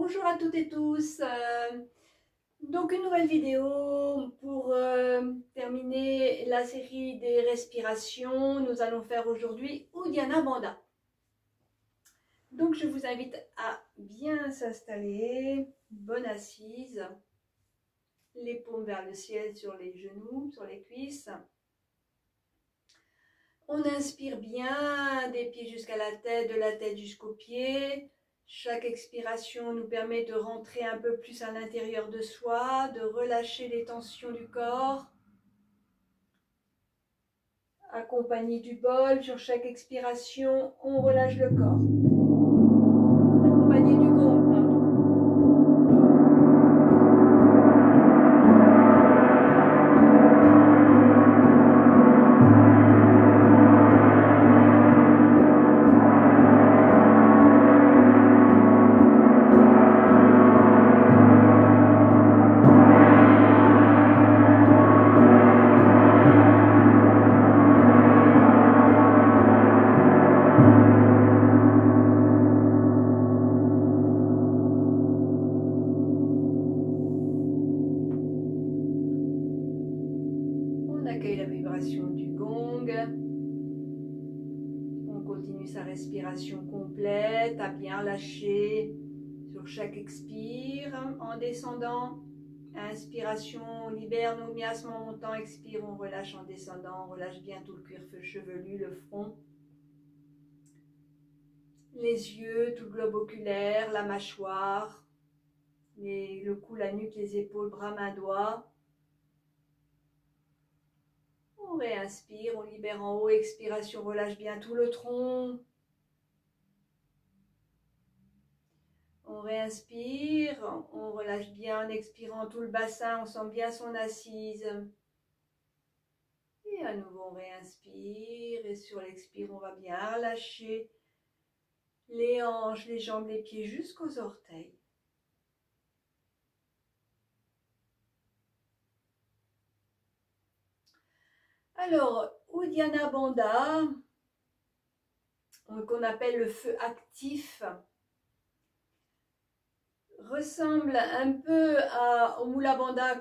Bonjour à toutes et tous. Donc une nouvelle vidéo pour terminer la série des respirations. Nous allons faire aujourd'hui Uddiyana Bandha. Donc je vous invite à bien s'installer, bonne assise, les paumes vers le ciel sur les genoux, sur les cuisses. On inspire bien des pieds jusqu'à la tête, de la tête jusqu'aux pieds. Chaque expiration nous permet de rentrer un peu plus à l'intérieur de soi, de relâcher les tensions du corps. Accompagné du bol, sur chaque expiration, on relâche le corps. Accompagné du gong, pardon. Accueille la vibration du gong. On continue sa respiration complète, à bien lâcher sur chaque expire en descendant. Inspiration, on libère nos miasmes en montant. Expire, on relâche en descendant. On relâche bien tout le cuir chevelu, le front, les yeux, tout le globe oculaire, la mâchoire, le cou, la nuque, les épaules, bras, mains, doigts. On réinspire, on libère en haut, expiration, relâche bien tout le tronc. On réinspire, on relâche bien en expirant tout le bassin, on sent bien son assise. Et à nouveau on réinspire et sur l'expire on va bien relâcher les hanches, les jambes, les pieds jusqu'aux orteils. Alors, Uddiyana Bandha, qu'on appelle le feu actif, ressemble un peu au Mula Bandha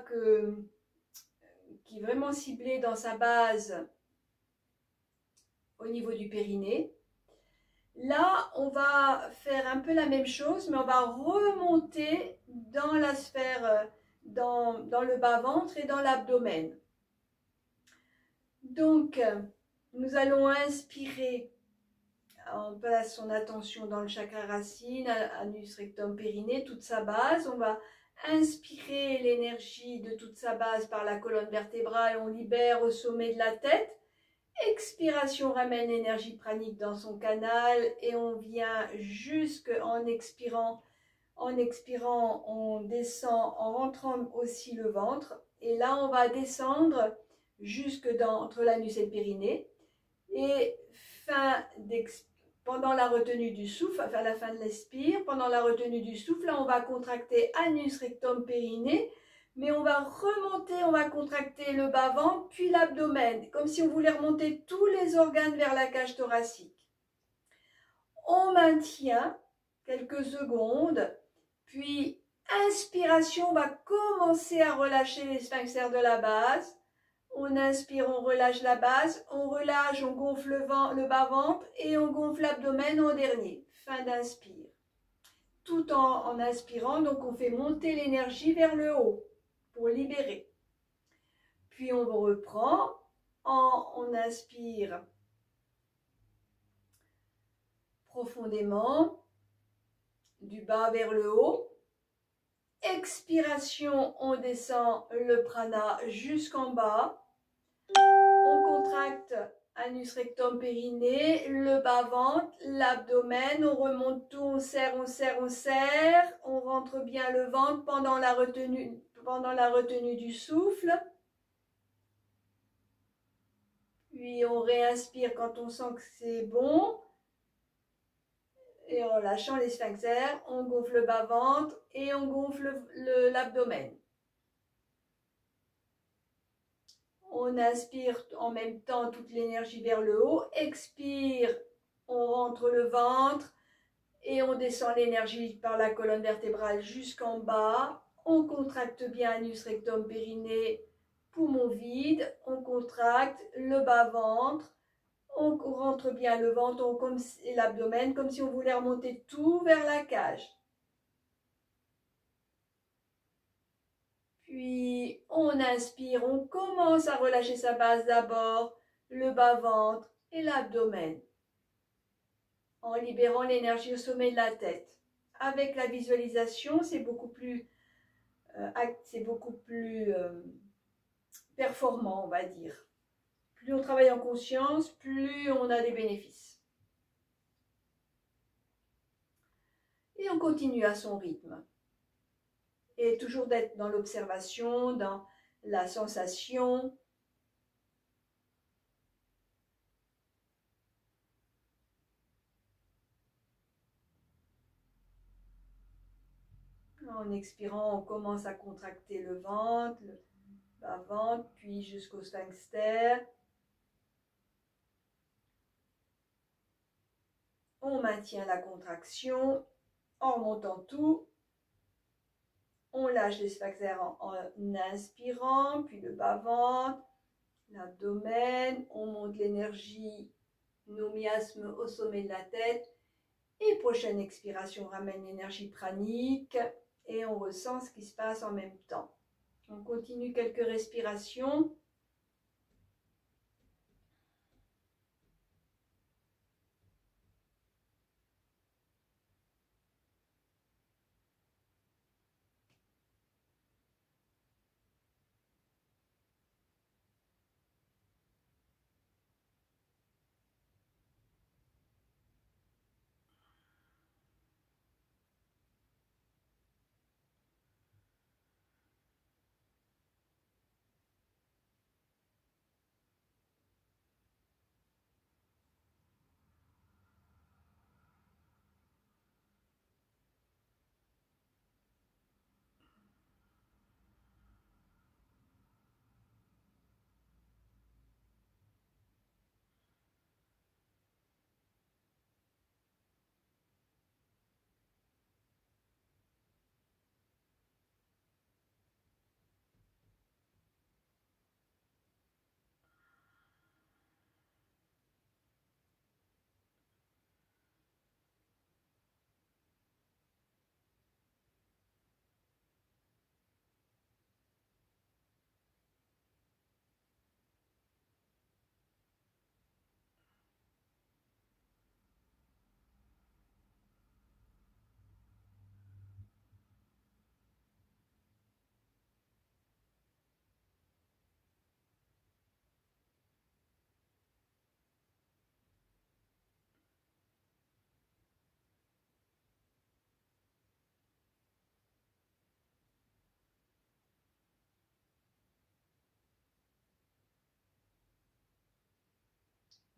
qui est vraiment ciblé dans sa base au niveau du périnée. Là, on va faire un peu la même chose, mais on va remonter dans la sphère, dans le bas-ventre et dans l'abdomen. Donc, nous allons inspirer. On place son attention dans le chakra racine, anus, rectum, périnée, toute sa base. On va inspirer l'énergie de toute sa base par la colonne vertébrale. On libère au sommet de la tête. Expiration, ramène l'énergie pranique dans son canal et on vient jusqu'en expirant. En expirant, on descend en rentrant aussi le ventre. Et là, on va descendre jusque entre l'anus et le périnée. Et pendant la retenue du souffle, à la fin de l'expire, pendant la retenue du souffle, là, on va contracter anus, rectum, périnée. Mais on va remonter, on va contracter le bas-ventre, puis l'abdomen, comme si on voulait remonter tous les organes vers la cage thoracique. On maintient quelques secondes, puis inspiration, on va commencer à relâcher les sphincters de la base. On inspire, on relâche la base, on relâche, on gonfle le bas-ventre et on gonfle l'abdomen en dernier. Fin d'inspire. Tout en inspirant, donc on fait monter l'énergie vers le haut pour libérer. Puis on reprend, on inspire profondément, du bas vers le haut. Expiration, on descend le prana jusqu'en bas. On contracte anus, rectum, périnée, le bas-ventre, l'abdomen. On remonte tout, on serre, on serre, on serre. On rentre bien le ventre pendant la retenue du souffle. Puis on réinspire quand on sent que c'est bon. Et en lâchant les sphincters, on gonfle le bas-ventre et on gonfle l'abdomen. On inspire en même temps toute l'énergie vers le haut. Expire, on rentre le ventre Et on descend l'énergie par la colonne vertébrale jusqu'en bas. On contracte bien anus, rectum, périnée, poumon vide. On contracte le bas-ventre. On rentre bien le ventre et l'abdomen comme si on voulait remonter tout vers la cage. Puis on inspire, on commence à relâcher sa base d'abord, le bas-ventre et l'abdomen, en libérant l'énergie au sommet de la tête. Avec la visualisation, c'est beaucoup plus performant, on va dire. Plus on travaille en conscience, plus on a des bénéfices. Et on continue à son rythme. Et toujours d'être dans l'observation, dans la sensation. En expirant, on commence à contracter le ventre, le bas-ventre, puis jusqu'au sphincter. On maintient la contraction en remontant tout. On lâche les sphincters en inspirant, puis le bas-ventre, l'abdomen. On monte l'énergie, nos miasmes au sommet de la tête. Et prochaine expiration, on ramène l'énergie pranique et on ressent ce qui se passe en même temps. On continue quelques respirations.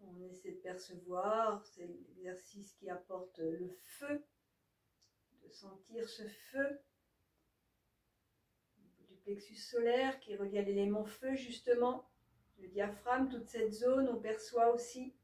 On essaie de percevoir, c'est l'exercice qui apporte le feu, de sentir ce feu du plexus solaire qui relie à l'élément feu justement, le diaphragme, toute cette zone, on perçoit aussi.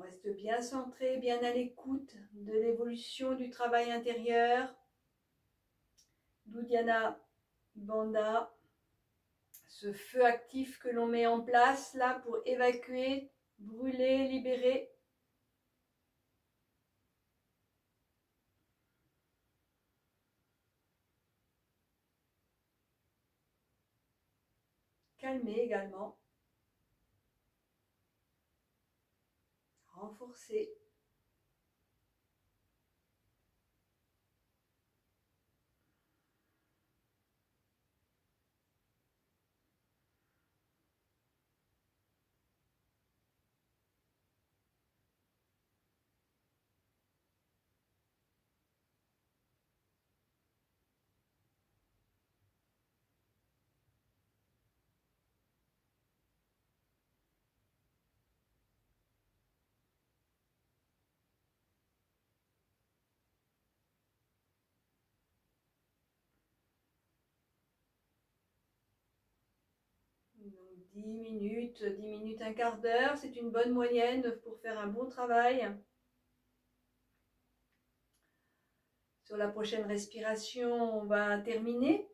reste bien centré, bien à l'écoute de l'évolution du travail intérieur d'Uddiyana Bandha, ce feu actif que l'on met en place là pour évacuer, brûler, libérer. Calmer également. Renforcer. Donc 10 minutes, un quart d'heure, c'est une bonne moyenne pour faire un bon travail. Sur la prochaine respiration, on va terminer.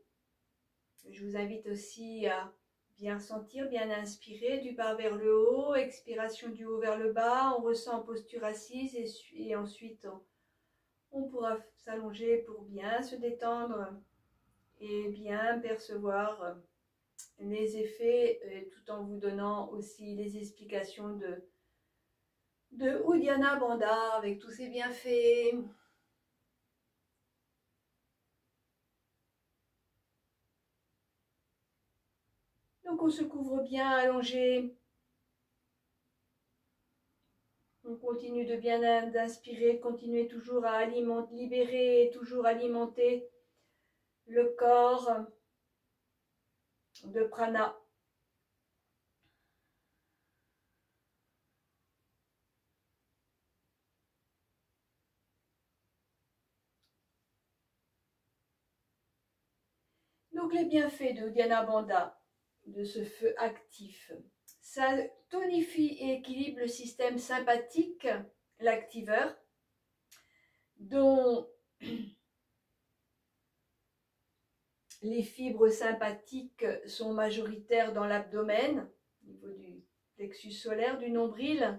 Je vous invite aussi à bien sentir, bien inspirer du bas vers le haut, expiration du haut vers le bas, on ressent en posture assise et ensuite on pourra s'allonger pour bien se détendre et bien percevoir les effets tout en vous donnant aussi les explications de Uddiyana Bandha avec tous ses bienfaits. Donc on se couvre bien allongé. On continue de bien d'inspirer, continuer toujours à alimenter, libérer, toujours alimenter le corps de prana. Donc les bienfaits de Uddiyana Bandha, de ce feu actif, ça tonifie et équilibre le système sympathique, l'activeur, dont les fibres sympathiques sont majoritaires dans l'abdomen, au niveau du plexus solaire, du nombril,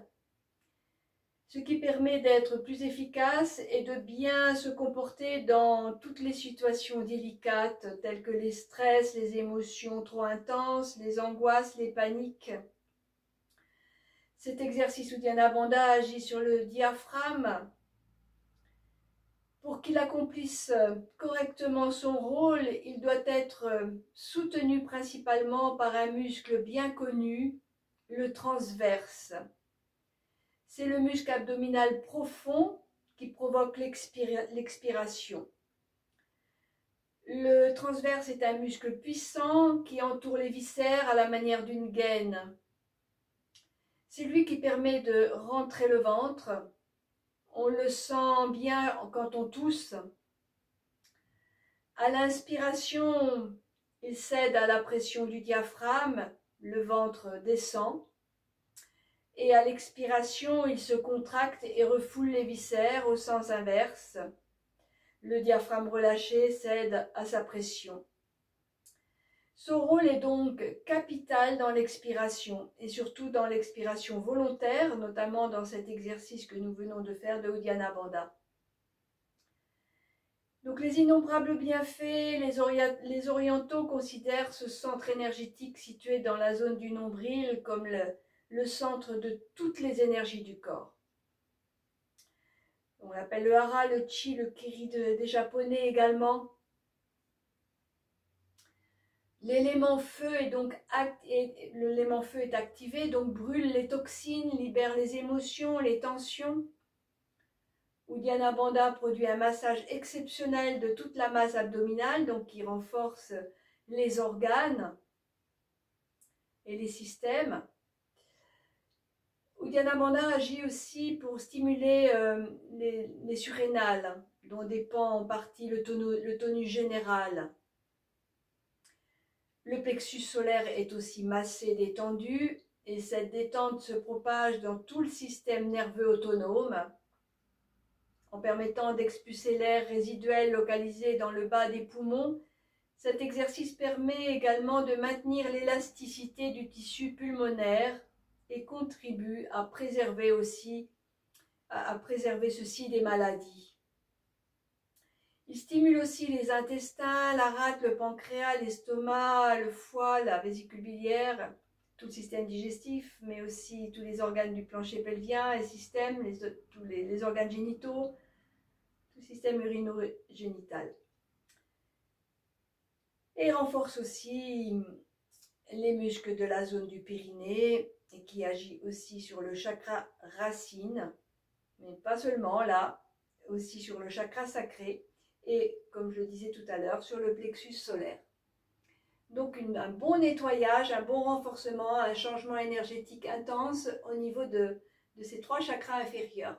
ce qui permet d'être plus efficace et de bien se comporter dans toutes les situations délicates telles que les stress, les émotions trop intenses, les angoisses, les paniques. Cet exercice Uddiyana Bandha agit sur le diaphragme. Pour qu'il accomplisse correctement son rôle, il doit être soutenu principalement par un muscle bien connu, le transverse. C'est le muscle abdominal profond qui provoque l'expiration. Le transverse est un muscle puissant qui entoure les viscères à la manière d'une gaine. C'est lui qui permet de rentrer le ventre. On le sent bien quand on tousse. À l'inspiration, il cède à la pression du diaphragme, le ventre descend. Et à l'expiration, il se contracte et refoule les viscères au sens inverse. Le diaphragme relâché cède à sa pression. Son rôle est donc capital dans l'expiration et surtout dans l'expiration volontaire, notamment dans cet exercice que nous venons de faire de Uddiyana Bandha. Donc les innombrables bienfaits, les orientaux considèrent ce centre énergétique situé dans la zone du nombril comme le centre de toutes les énergies du corps. On l'appelle le hara, le chi, le kiri des japonais également. L'élément feu est activé, donc brûle les toxines, libère les émotions, les tensions. Uddiyana Bandha produit un massage exceptionnel de toute la masse abdominale, donc qui renforce les organes et les systèmes. Uddiyana Bandha agit aussi pour stimuler les surrénales, dont dépend en partie le tonus général. Le plexus solaire est aussi massé, détendu, et cette détente se propage dans tout le système nerveux autonome en permettant d'expulser l'air résiduel localisé dans le bas des poumons. Cet exercice permet également de maintenir l'élasticité du tissu pulmonaire et contribue à préserver ceci des maladies. Il stimule aussi les intestins, la rate, le pancréas, l'estomac, le foie, la vésicule biliaire, tout le système digestif, mais aussi tous les organes du plancher pelvien, tous les organes génitaux, tout le système urino-génital. Et renforce aussi les muscles de la zone du périnée et qui agit aussi sur le chakra racine, mais pas seulement là, aussi sur le chakra sacré et, comme je le disais tout à l'heure, sur le plexus solaire. Donc un bon nettoyage, un bon renforcement, un changement énergétique intense au niveau de ces 3 chakras inférieurs.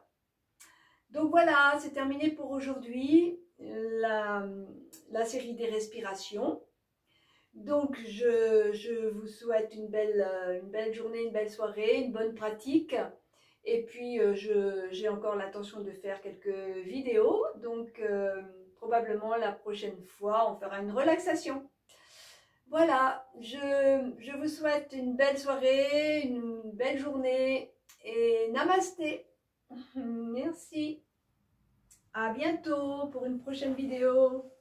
Donc voilà, c'est terminé pour aujourd'hui, la série des respirations. Donc je vous souhaite une belle journée, une belle soirée, une bonne pratique. Et puis j'ai encore l'intention de faire quelques vidéos, donc probablement la prochaine fois on fera une relaxation. Voilà, je vous souhaite une belle soirée, une belle journée et namasté. Merci. À bientôt pour une prochaine vidéo.